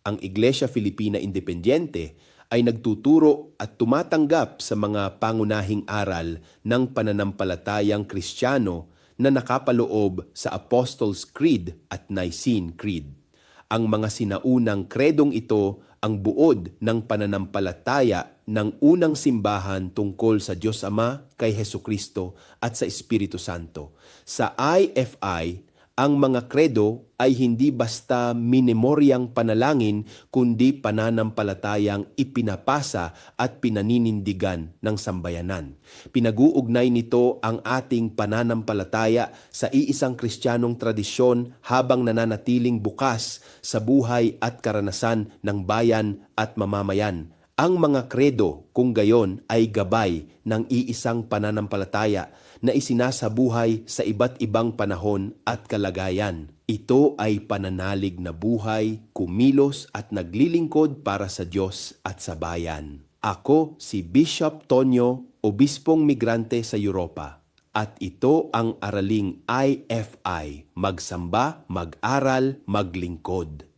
ang Iglesia Filipina Independiente ay nagtuturo at tumatanggap sa mga pangunahing aral ng pananampalatayang Kristiyano na nakapaloob sa Apostles' Creed at Nicene Creed. Ang mga sinaunang kredong ito ang buod ng pananampalataya ng unang simbahan tungkol sa Diyos Ama, kay Hesukristo at sa Espiritu Santo. Sa IFI, ang mga kredo ay hindi basta minemoryang panalangin kundi pananampalatayang ipinapasa at pinaninindigan ng sambayanan. Pinag-uugnay nito ang ating pananampalataya sa iisang Kristiyanong tradisyon habang nananatiling bukas sa buhay at karanasan ng bayan at mamamayan. Ang mga kredo kung gayon ay gabay ng iisang pananampalataya na isinasabuhay sa iba't ibang panahon at kalagayan. Ito ay pananalig na buhay, kumilos at naglilingkod para sa Diyos at sa bayan. Ako si Bishop Tonyo, obispong migrante sa Europa. At ito ang araling IFI, magsamba, mag-aral, maglingkod.